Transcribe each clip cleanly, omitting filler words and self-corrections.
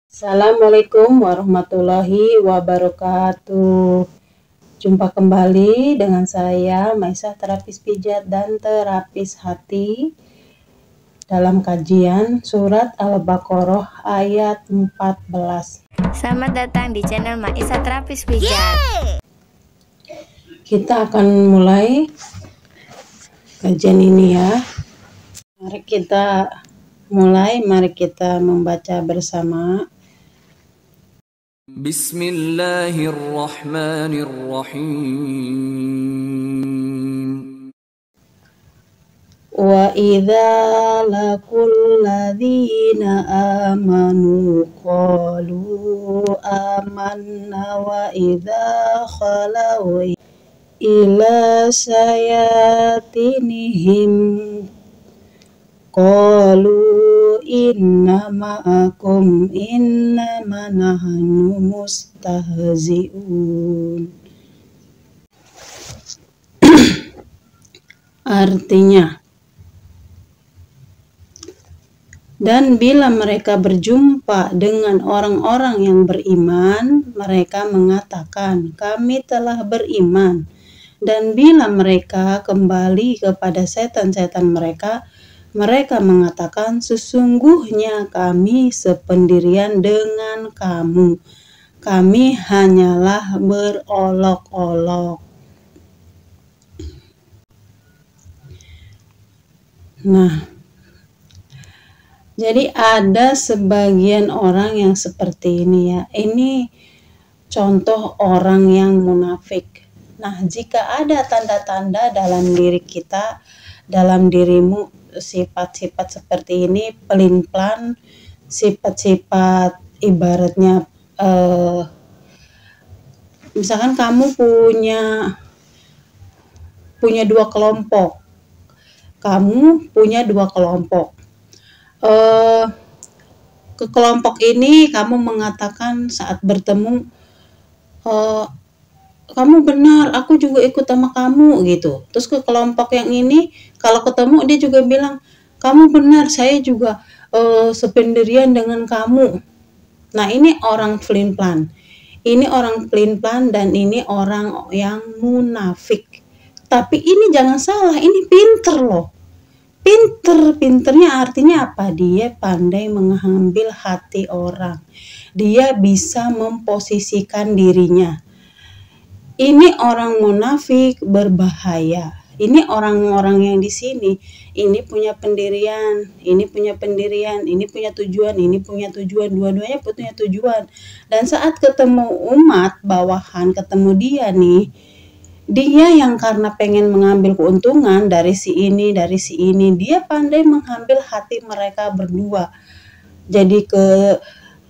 Assalamualaikum warahmatullahi wabarakatuh. Jumpa kembali dengan saya, Maisa, terapis pijat dan terapis hati, dalam kajian surat Al-Baqarah ayat 14. Selamat datang di channel Maisa Terapis Pijat. Kita akan mulai kajian ini ya. Mari kita mulai, mari kita membaca bersama. Bismillahirrahmanirrahim. Wa idza laqul ladzina amanu qalu amanna wa idza khalau ila sayatinihim qalu inna ma'akum innama nahnu mustahzi'un. Artinya, dan bila mereka berjumpa dengan orang-orang yang beriman, mereka mengatakan, kami telah beriman. Dan bila mereka kembali kepada setan-setan mereka, mereka mengatakan, sesungguhnya kami sependirian dengan kamu. Kami hanyalah berolok-olok. Nah, jadi ada sebagian orang yang seperti ini ya. Ini contoh orang yang munafik. Nah, jika ada tanda-tanda dalam diri kita, dalam dirimu, sifat-sifat seperti ini, pelin-pelan, sifat-sifat ibaratnya, misalkan kamu punya dua kelompok. Kamu punya dua kelompok. Ke kelompok ini kamu mengatakan saat bertemu, kamu benar, aku juga ikut sama kamu gitu. Terus ke kelompok yang ini, kalau ketemu dia juga bilang, kamu benar, saya juga sependirian dengan kamu. Nah, ini orang pelin-pelan. Ini orang pelin-pelan dan ini orang yang munafik. Tapi ini jangan salah, ini pinter loh. Pinternya artinya apa? Dia pandai mengambil hati orang. Dia bisa memposisikan dirinya. Ini orang munafik berbahaya. Ini orang-orang yang di sini, ini punya pendirian, ini punya pendirian, ini punya tujuan, ini punya tujuan, dua-duanya punya tujuan. Dan saat ketemu umat bawahan, ketemu dia nih, dia yang karena pengen mengambil keuntungan dari si ini, dia pandai mengambil hati mereka berdua. Jadi ke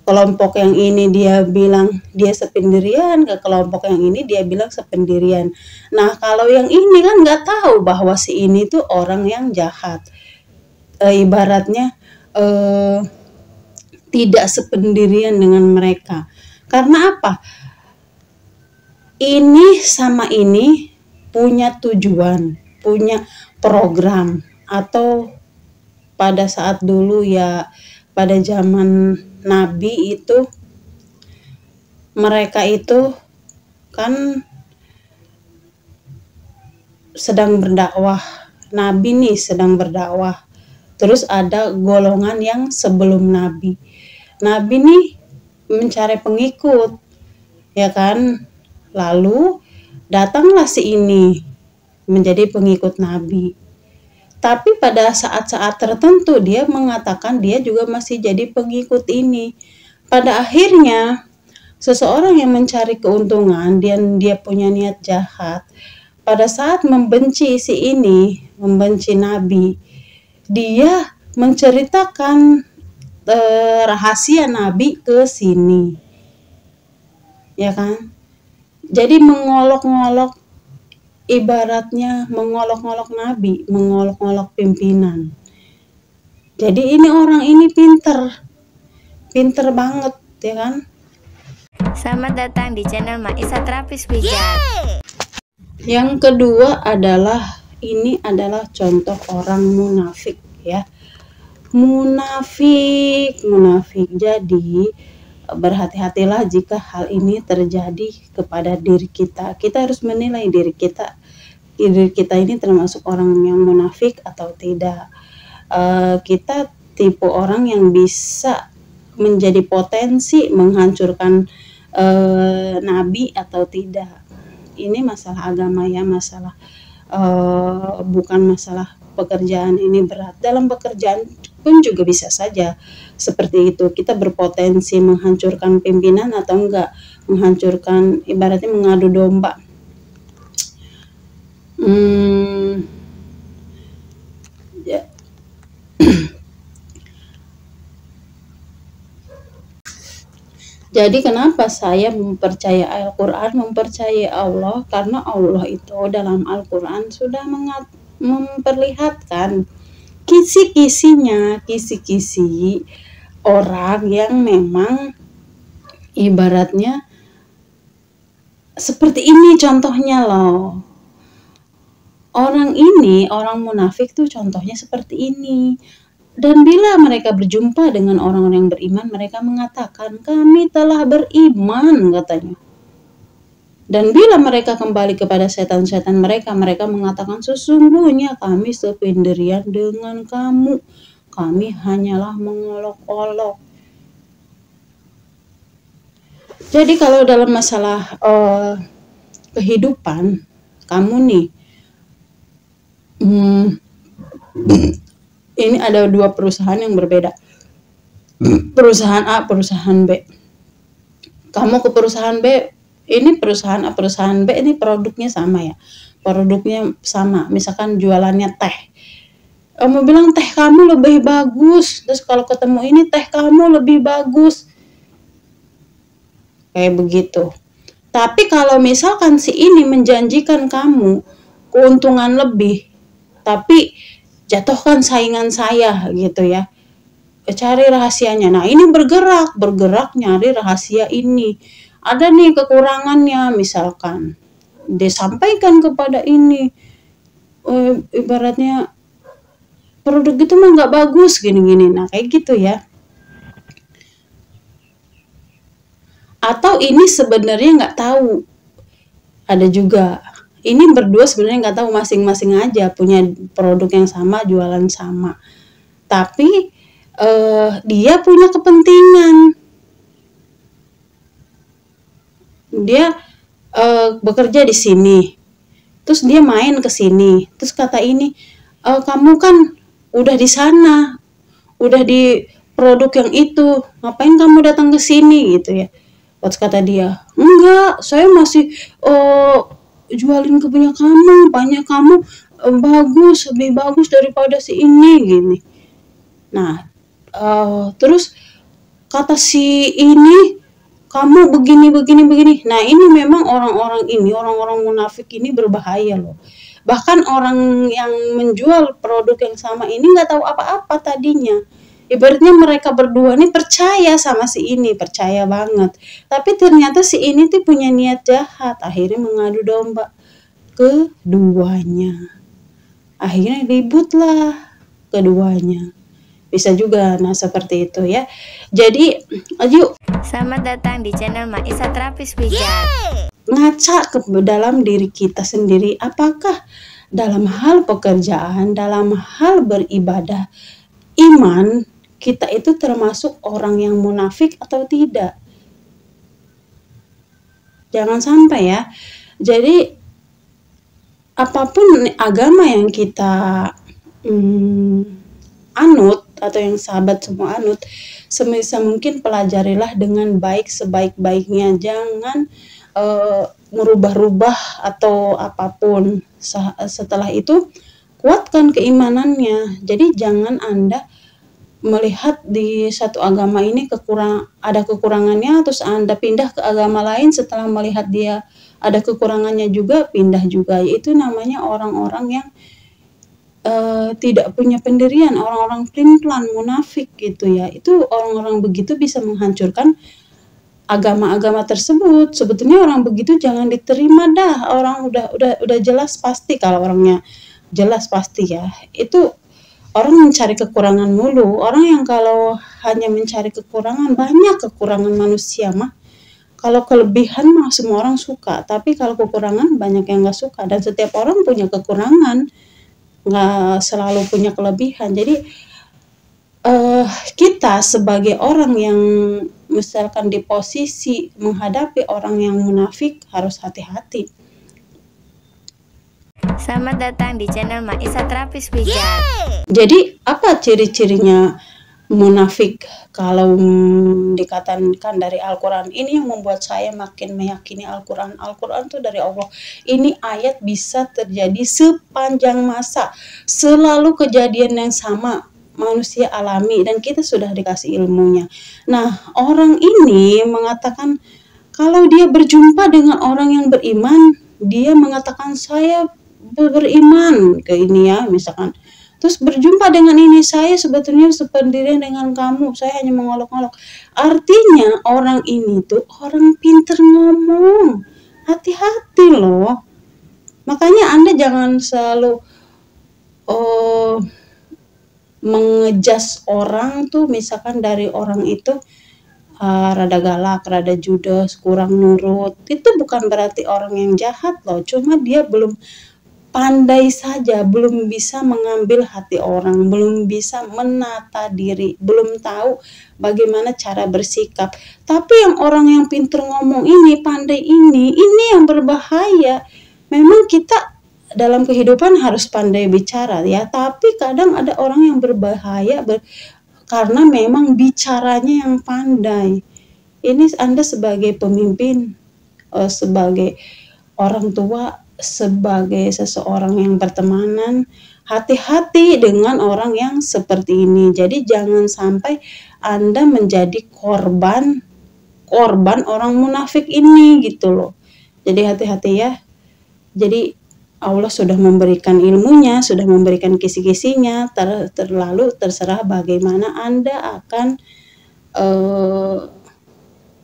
kelompok yang ini dia bilang dia sependirian, ke kelompok yang ini dia bilang sependirian. Nah, kalau yang ini kan nggak tahu bahwa si ini tuh orang yang jahat. Ibaratnya tidak sependirian dengan mereka. Karena apa? Ini sama ini punya tujuan, punya program, atau pada saat dulu ya, pada zaman Nabi itu, mereka itu kan sedang berdakwah. Nabi nih sedang berdakwah. Terus ada golongan yang sebelum Nabi. Nabi nih mencari pengikut, ya kan? Lalu datanglah si ini menjadi pengikut Nabi. Tapi pada saat-saat tertentu dia mengatakan dia juga masih jadi pengikut ini. Pada akhirnya seseorang yang mencari keuntungan dan dia punya niat jahat, pada saat membenci si ini, membenci Nabi, dia menceritakan rahasia Nabi ke sini. Ya kan? Jadi mengolok-ngolok, ibaratnya mengolok-ngolok Nabi, mengolok-ngolok pimpinan. Jadi ini orang ini pinter banget, ya kan? Selamat datang di channel Maisa Terapis Pijat. Yang kedua adalah, ini adalah contoh orang munafik ya. Munafik. Jadi berhati-hatilah jika hal ini terjadi kepada diri kita. Kita harus menilai diri kita ini termasuk orang yang munafik atau tidak. Kita tipe orang yang bisa menjadi potensi menghancurkan nabi atau tidak. Ini masalah agama ya, masalah bukan masalah pekerjaan ini berat. Dalam pekerjaan pun juga bisa saja seperti itu. Kita berpotensi menghancurkan pimpinan atau enggak, menghancurkan, ibaratnya mengadu domba. Ya. Jadi kenapa saya mempercayai Al-Quran, mempercayai Allah? Karena Allah itu dalam Al-Quran sudah memperlihatkan kisi-kisinya, kisi-kisi orang yang memang ibaratnya seperti ini contohnya loh. Orang munafik tuh contohnya seperti ini. Dan bila mereka berjumpa dengan orang-orang yang beriman, mereka mengatakan, kami telah beriman, katanya. Dan bila mereka kembali kepada setan-setan mereka, mereka mengatakan, sesungguhnya kami sependirian dengan kamu. Kami hanyalah mengolok-olok. Jadi kalau dalam masalah kehidupan, kamu nih, ini ada dua perusahaan yang berbeda. Perusahaan A, perusahaan B. Kamu ke perusahaan B, ini perusahaan A, perusahaan B, ini produknya sama ya. Produknya sama, misalkan jualannya teh. Kamu bilang teh kamu lebih bagus. Terus kalau ketemu ini teh kamu lebih bagus. Kayak begitu. Tapi kalau misalkan si ini menjanjikan kamu keuntungan lebih, tapi jatuhkan saingan saya gitu ya, cari rahasianya. Nah ini bergerak nyari rahasia ini. Ada nih kekurangannya, misalkan disampaikan kepada ini, ibaratnya produk itu mah nggak bagus gini-gini. Nah kayak gitu ya. Atau ini sebenarnya nggak tahu, ada juga. Ini berdua sebenarnya nggak tahu, masing-masing aja punya produk yang sama, jualan sama. Tapi dia punya kepentingan. Dia bekerja di sini, terus dia main ke sini, terus kata ini, kamu kan udah di sana, udah di produk yang itu, ngapain kamu datang ke sini gitu ya. Terus kata dia, enggak, saya masih jualin ke punya kamu, banyak kamu bagus, lebih bagus daripada si ini gini. Nah, terus kata si ini, kamu begini. Nah ini memang orang-orang munafik ini berbahaya loh. Bahkan orang yang menjual produk yang sama ini nggak tahu apa-apa tadinya. Ibaratnya mereka berdua nih percaya sama si ini, percaya banget. Tapi ternyata si ini tuh punya niat jahat, akhirnya mengadu domba keduanya. Akhirnya ributlah keduanya. Bisa juga, nah seperti itu ya. Jadi, yuk. Selamat datang di channel Maisa Terapis Pijat. Ngaca ke dalam diri kita sendiri, apakah dalam hal pekerjaan, dalam hal beribadah, iman kita itu termasuk orang yang munafik atau tidak. Jangan sampai ya. Jadi apapun agama yang kita anut atau yang sahabat semua anut, sebisa mungkin pelajarilah dengan baik sebaik-baiknya. Jangan merubah-rubah atau apapun. Setelah itu kuatkan keimanannya. Jadi jangan Anda melihat di satu agama ini ada kekurangannya, terus Anda pindah ke agama lain setelah melihat dia ada kekurangannya juga, pindah juga. Itu namanya orang-orang yang tidak punya pendirian, orang-orang pelin-pelan, munafik gitu ya. Itu orang-orang begitu bisa menghancurkan agama-agama tersebut. Sebetulnya orang begitu jangan diterima dah. Orang udah jelas pasti, kalau orangnya jelas pasti ya. Itu orang mencari kekurangan mulu. Orang yang kalau hanya mencari kekurangan, banyak kekurangan manusia mah. Kalau kelebihan mah semua orang suka, tapi kalau kekurangan banyak yang nggak suka. Dan setiap orang punya kekurangan, nggak selalu punya kelebihan. Jadi kita sebagai orang yang misalkan di posisi menghadapi orang yang munafik harus hati-hati. Selamat datang di channel Maisa Terapis Pijat. Jadi apa ciri-cirinya munafik? Kalau dikatakan dari Al-Quran, ini yang membuat saya makin meyakini Al-Quran. Al-Quran itu dari Allah. Ini ayat bisa terjadi sepanjang masa, selalu kejadian yang sama manusia alami, dan kita sudah dikasih ilmunya. Nah, orang ini mengatakan kalau dia berjumpa dengan orang yang beriman, dia mengatakan saya beriman ke ini ya, misalkan. Terus berjumpa dengan ini, saya sebetulnya sependirian dengan kamu, saya hanya mengolok-olok. Artinya orang ini tuh orang pinter ngomong. Hati-hati loh. Makanya Anda jangan selalu mengejas orang tuh, misalkan dari orang itu rada galak, rada judes, kurang nurut. Itu bukan berarti orang yang jahat loh, cuma dia belum pandai saja, belum bisa mengambil hati orang, belum bisa menata diri, belum tahu bagaimana cara bersikap. Tapi yang orang yang pintar ngomong ini, pandai ini yang berbahaya. Memang kita dalam kehidupan harus pandai bicara ya, tapi kadang ada orang yang berbahaya karena memang bicaranya yang pandai. Ini Anda sebagai pemimpin, sebagai orang tua, sebagai seseorang yang bertemanan, hati-hati dengan orang yang seperti ini. Jadi jangan sampai Anda menjadi korban orang munafik ini gitu loh. Jadi hati-hati ya. Jadi Allah sudah memberikan ilmunya, sudah memberikan kisi-kisinya, terlalu terserah bagaimana Anda akan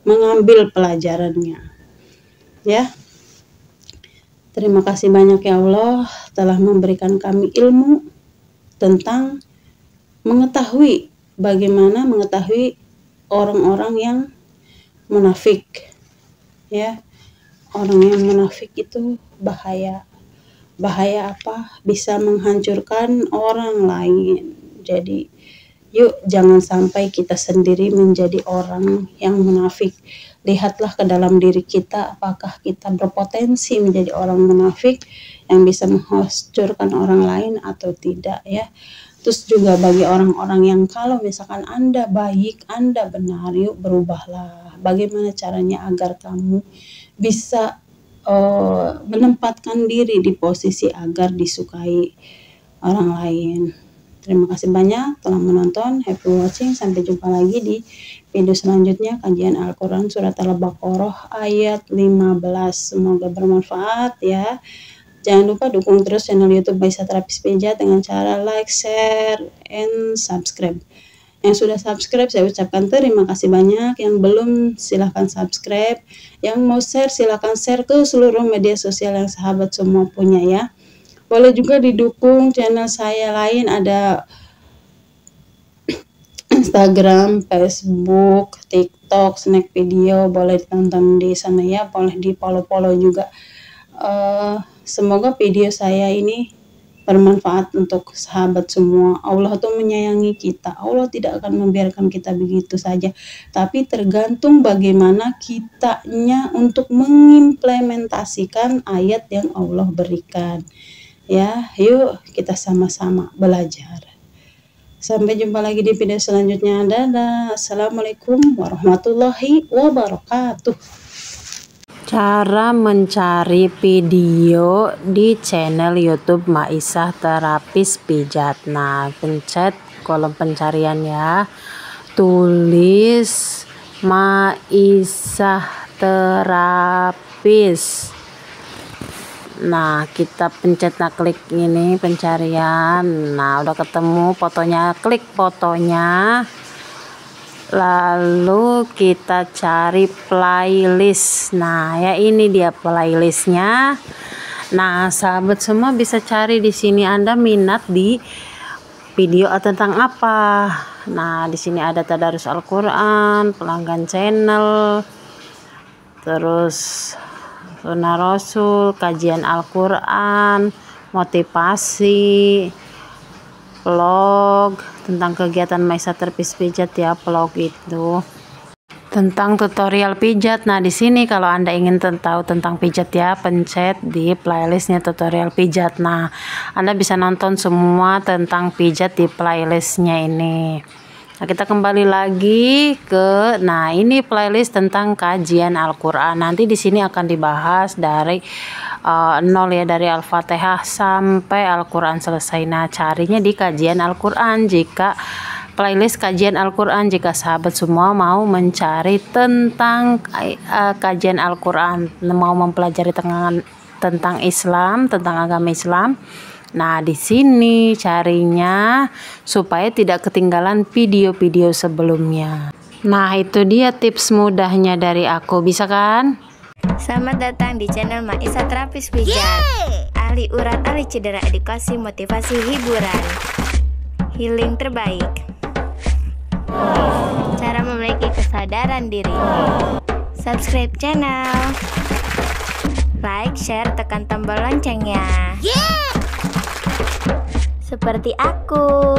mengambil pelajarannya. Ya. Terima kasih banyak ya Allah telah memberikan kami ilmu tentang bagaimana mengetahui orang-orang yang munafik. Ya. Orang yang munafik itu bahaya. Bahaya apa? Bisa menghancurkan orang lain. Jadi yuk jangan sampai kita sendiri menjadi orang yang munafik. Lihatlah ke dalam diri kita, apakah kita berpotensi menjadi orang munafik yang bisa menghancurkan orang lain atau tidak ya. Terus juga bagi orang-orang yang kalau misalkan Anda baik, Anda benar, yuk berubahlah. Bagaimana caranya agar kamu bisa menempatkan diri di posisi agar disukai orang lain. Terima kasih banyak telah menonton. Happy watching. Sampai jumpa lagi di video selanjutnya, kajian Al-Quran surat Al-Baqarah ayat 15. Semoga bermanfaat ya. Jangan lupa dukung terus channel YouTube Maisa Terapis Pijat dengan cara like, share, and subscribe. Yang sudah subscribe saya ucapkan terima kasih banyak. Yang belum silahkan subscribe. Yang mau share silahkan share ke seluruh media sosial yang sahabat semua punya ya. Boleh juga didukung channel saya lain, ada Instagram, Facebook, TikTok, Snack Video, boleh ditonton di sana ya. Boleh di follow juga. Semoga video saya ini bermanfaat untuk sahabat semua. Allah tuh menyayangi kita. Allah tidak akan membiarkan kita begitu saja. Tapi tergantung bagaimana kitanya untuk mengimplementasikan ayat yang Allah berikan. Ya, yuk kita sama-sama belajar. Sampai jumpa lagi di video selanjutnya. Dadah. Assalamualaikum warahmatullahi wabarakatuh. Cara mencari video di channel YouTube Maisa Terapis Pijat. Nah, pencet kolom pencarian ya. Tulis Maisa Terapis. Nah, kita pencet, nah klik ini pencarian. Nah, udah ketemu fotonya, klik fotonya. Lalu kita cari playlist. Nah, ya ini dia playlistnya. Nah, sahabat semua bisa cari di sini. Anda minat di video tentang apa. Nah, di sini ada tadarus Al-Qur'an, pelanggan channel, terus Sunnah Rasul, kajian Al-Qur'an, motivasi, vlog tentang kegiatan Maisa Terapis Pijat ya, vlog itu tentang tutorial pijat. Nah, di sini kalau Anda ingin tahu tentang pijat ya, pencet di playlistnya tutorial pijat. Nah, Anda bisa nonton semua tentang pijat di playlistnya ini. Nah, kita kembali lagi ke, nah ini playlist tentang kajian Al-Qur'an. Nanti di sini akan dibahas dari nol ya, dari Al-Fatihah sampai Al-Qur'an selesai. Nah, carinya di kajian Al-Qur'an. Jika playlist kajian Al-Qur'an, jika sahabat semua mau mencari tentang kajian Al-Qur'an, mau mempelajari tentang Islam, tentang agama Islam. Nah, di sini carinya supaya tidak ketinggalan video-video sebelumnya. Nah, itu dia tips mudahnya dari aku, bisa kan? Selamat datang di channel Maisa Terapis Pijat. Ahli urat, ahli cedera, edukasi, motivasi, hiburan, healing terbaik. Cara memiliki kesadaran diri. Subscribe channel, like, share, tekan tombol loncengnya. Seperti aku.